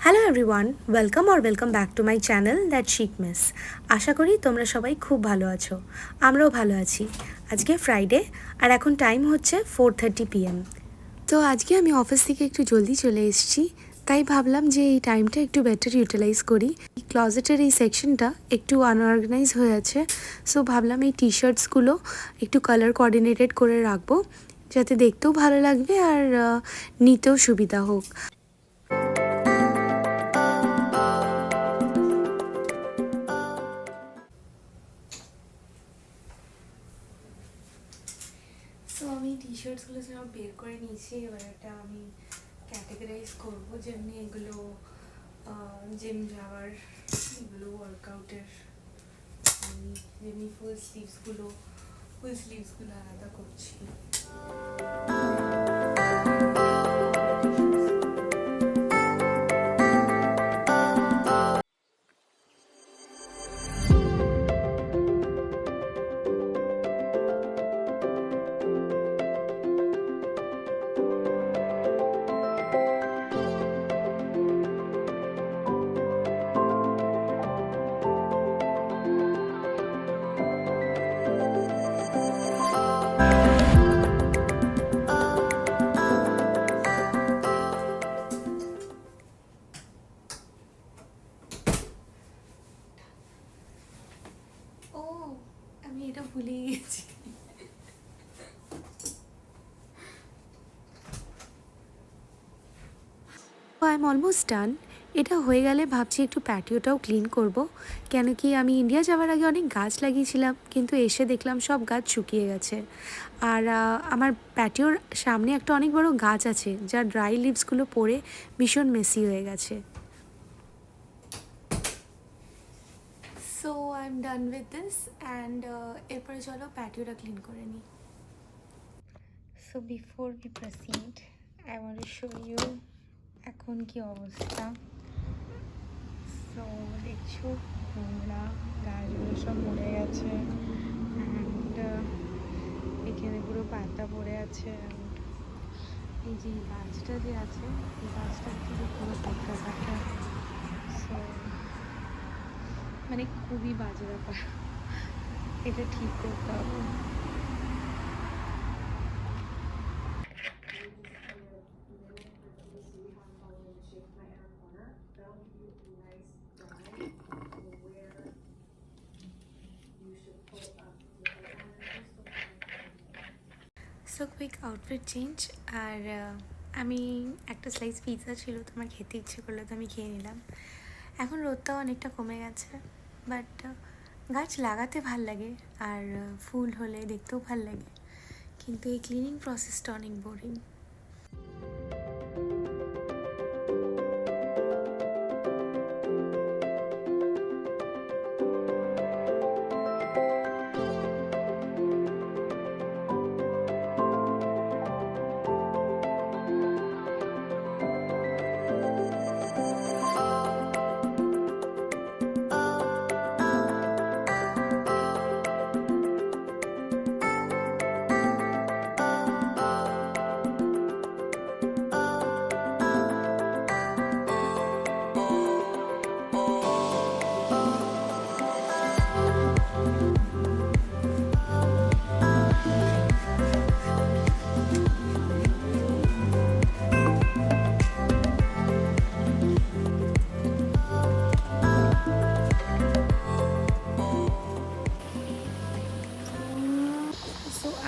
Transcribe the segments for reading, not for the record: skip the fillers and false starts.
Hello everyone, welcome back to my channel that শিক miss. আশা করি তোমরা সবাই খুব ভালো আছো। আমরাও ভালো আছি। আজকে ফ্রাইডে আর এখন টাইম হচ্ছে 4:30 PM। তো আজকে আমি অফিস থেকে একটু জলদি চলে এসেছি, তাই ভাবলাম যে এই টাইমটা একটু বেটার ইউটিলাইজ করি। ক্লজেটের এই সেকশনটা একটু আনঅর্গানাইজ হয়ে আছে, সো ভাবলাম এই টি শার্টসগুলো একটু কালার কোঅর্ডিনেটেড করে রাখবো, যাতে দেখতেও ভালো লাগবে আর নিতেও সুবিধা হোক। সো আমি টি শার্টসগুলো সব বের করে নিয়েছি। এবার এটা আমি ক্যাটেগরাইজ করবো, যেমনি এগুলো জিম যাওয়ার, এগুলো ওয়ার্কআউটের, আমি যেমনি ফুল স্লিভসগুলো আলাদা করছি। আমি এটা ভুলেই গেছি। I am almost done. এটা হয়ে গেলে ভাবছি একটু প্যাটিওটাও ক্লিন করব, কেন কি আমি ইন্ডিয়া যাওয়ার আগে অনেক গাছ লাগিয়েছিলাম, কিন্তু এসে দেখলাম সব গাছ শুকিয়ে গেছে। আর আমার প্যাটিওর সামনে একটা অনেক বড় গাছ আছে, যার ড্রাই লিভসগুলো পড়ে ভীষণ মেসি হয়ে গেছে। So I am done with this and এরপরে চলো প্যাটিওটা ক্লিন করে নিই। So before we proceed, I want to show you এখন কি অবস্থা। সো দেখছো নোংরা, গাছগুলো সব মরে গেছে অ্যান্ড এখানে পুরো পাতা পড়ে আছে। এই যে গাছটা যে আছে, এই গাছটা থেকে পুরো পাতা পাতা। সো মানে খুবই বাজে ব্যাপার, এটা ঠিক করতে হবে। So quick outfit change. আর আমি একটা স্লাইস পিৎজা ছিল, তো আমার খেতে ইচ্ছে করলো, তো আমি খেয়ে নিলাম। এখন রোদটাও অনেকটা কমে গেছে, বাট গাছ লাগাতে ভাল লাগে আর ফুল হলে দেখতেও ভাল লাগে, কিন্তু এই ক্লিনিং প্রসেসটা অনেক বোরিং।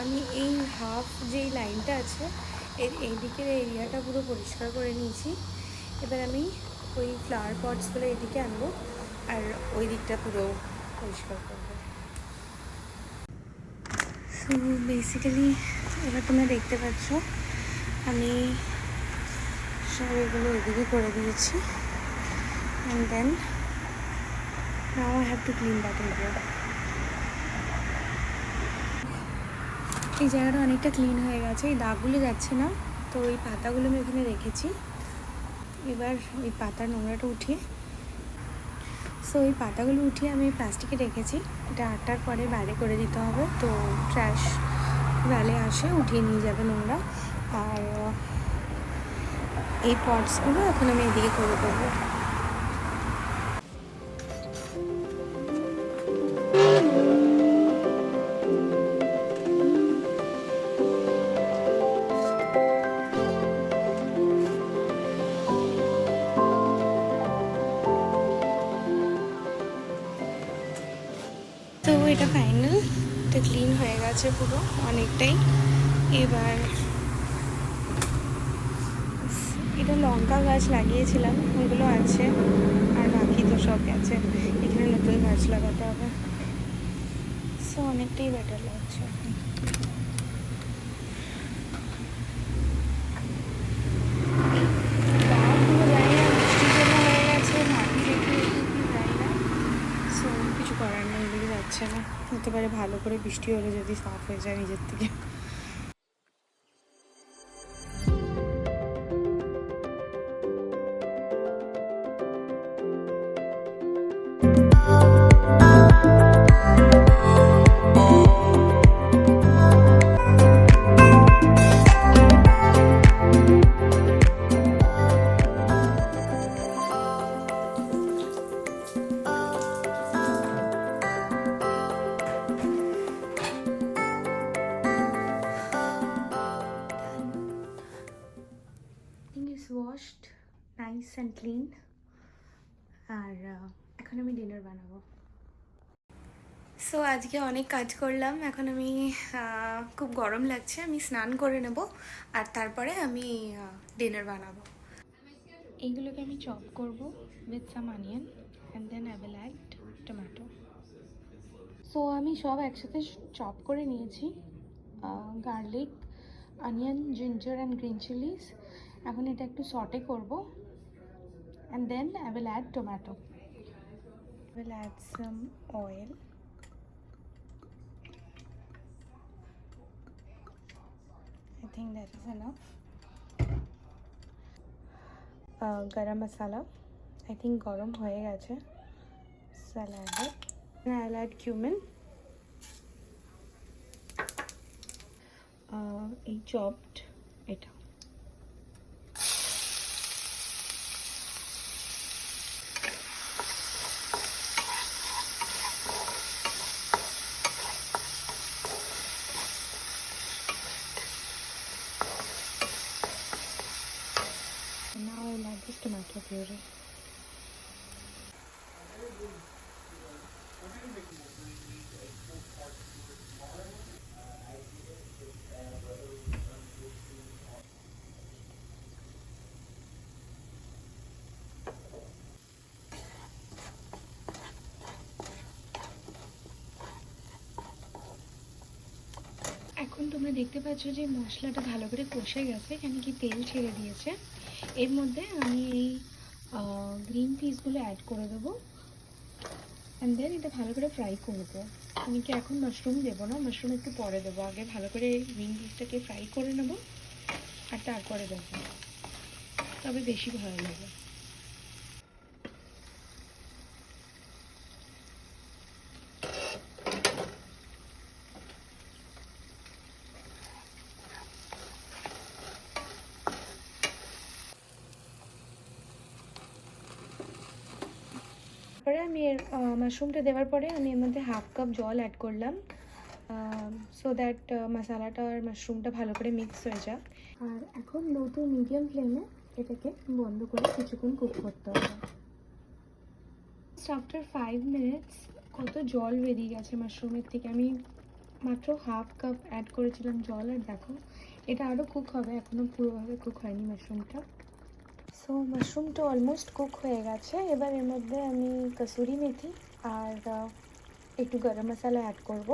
আমি এই হাফ যেই লাইনটা আছে এর এই দিকের এরিয়াটা পুরো পরিষ্কার করে নিয়েছি। এবার আমি ওই ফ্লাওয়ার পটসগুলো এদিকে আনবো আর ওই দিকটা পুরো পরিষ্কার করবো। সো বেসিক্যালি এবার তোমরা দেখতে পাচ্ছ আমি সব এগুলো ওইদিকে করে দিয়েছি, and then now I have to clean that area. এই জায়গাটা অনেকটা ক্লিন হয়ে গেছে, এই দাগগুলো যাচ্ছে না, তো ওই পাতাগুলো আমি ওখানে রেখেছি। এবার ওই পাতার নোংরাটা উঠিয়ে, সো ওই পাতাগুলো উঠিয়ে আমি প্লাস্টিকে রেখেছি। এটা 8টার পরে বাইরে করে দিতে হবে, তো ট্র্যাশ ভ্যালে আসে উঠিয়ে নিয়ে যাবে নোংরা। আর এই পটসগুলো এখন আমি এদিকে করে দেবো। এটা ফাইনাল, এটা ক্লিন হয়ে গেছে পুরো অনেকটাই। এবার এটা লঙ্কা গাছ লাগিয়েছিলাম, ওগুলো আছে, আর বাকি তো সব গেছে। এখানে নতুন গাছ লাগাতে হবে। সো অনেকটাই বেটার লাগছে এখন। কিছু করার নেই, এগুলো যাচ্ছে না। হতে পারে ভালো করে বৃষ্টি হলে যদি সাফ হয়ে যায় নিজের থেকে। Washed nice and clean. আর এখন আমি ডিনার বানাবো। সো আজকে অনেক কাজ করলাম, এখন আমি খুব গরম লাগছে, আমি স্নান করে নেব আর তারপরে আমি ডিনার বানাবো। এইগুলোকে আমি চপ করব with some onion and then I will add tomato. So আমি সব একসাথে চপ করে নিয়েছি, garlic, onion, ginger and green chillies. এখন এটা একটু সটে করব and then I will add tomato. I will add some oil. I think that is enough. Garam masala. I think garam hoye geche. So I'll add it. And I'll add cumin. A chopped এটা। Now I'll add this tomato puree. এখন তোমরা দেখতে পাচ্ছ যে মশলাটা ভালো করে কষে গেছে, এখানে কি তেল ছেড়ে দিয়েছে। এর মধ্যে আমি এই গ্রিন পিসগুলো অ্যাড করে দেবো অ্যান্ড দেন এটা ভালো করে ফ্রাই করবো। আমি কি এখন মাশরুম দেবো না, মাশরুম একটু পরে দেবো। আগে ভালো করে গ্রিন পিসটাকে ফ্রাই করে নেবো আর তারপরে দেবো, তবে বেশি ভালো লাগে। তারপরে আমি এর মাশরুমটা দেওয়ার পরে আমি এর মধ্যে হাফ কাপ জল অ্যাড করলাম, সো দ্যাট মশলাটা আর মাশরুমটা ভালো করে মিক্স হয়ে যায়। আর এখন লো টু মিডিয়াম ফ্লেমে এটাকে বন্ধ করে কিছুক্ষণ কুক করতে হবে। আফটার 5 মিনিটস কত জল বেরিয়ে গেছে মাশরুমের থেকে। আমি মাত্র হাফ কাপ অ্যাড করেছিলাম জল, আর দেখো এটা আরও কুক হবে, এখনও পুরোভাবে কুক হয়নি মাশরুমটা। সো মাশরুমটা অলমোস্ট কুক হয়ে গেছে। এবার এর মধ্যে আমি কসুরি মেথি আর একটু গরম মশলা অ্যাড করব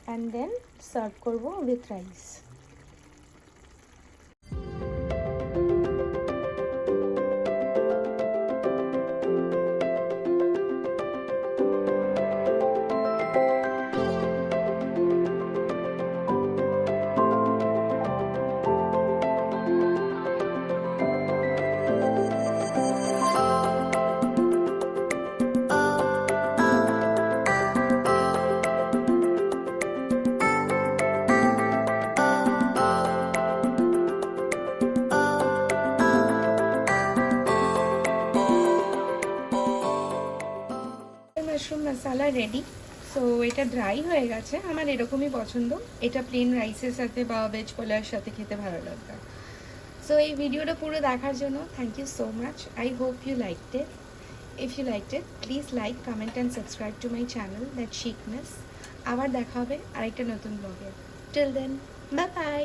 অ্যান্ড দেন সার্ভ করব with rice. Mushroom masala ready. So এটা ড্রাই হয়ে গেছে, আমার এরকমই পছন্দ। এটা প্লেন রাইসের সাথে বা ভেজ পোলাওয়ের সাথে খেতে ভালো লাগবে। সো এই ভিডিওটা পুরো দেখার জন্য thank you so much. I hope you liked it. If you liked it, please like, comment and subscribe to my channel that চিকনেস। আবার দেখা হবে আরেকটা নতুন ব্লগে। Till then bye by.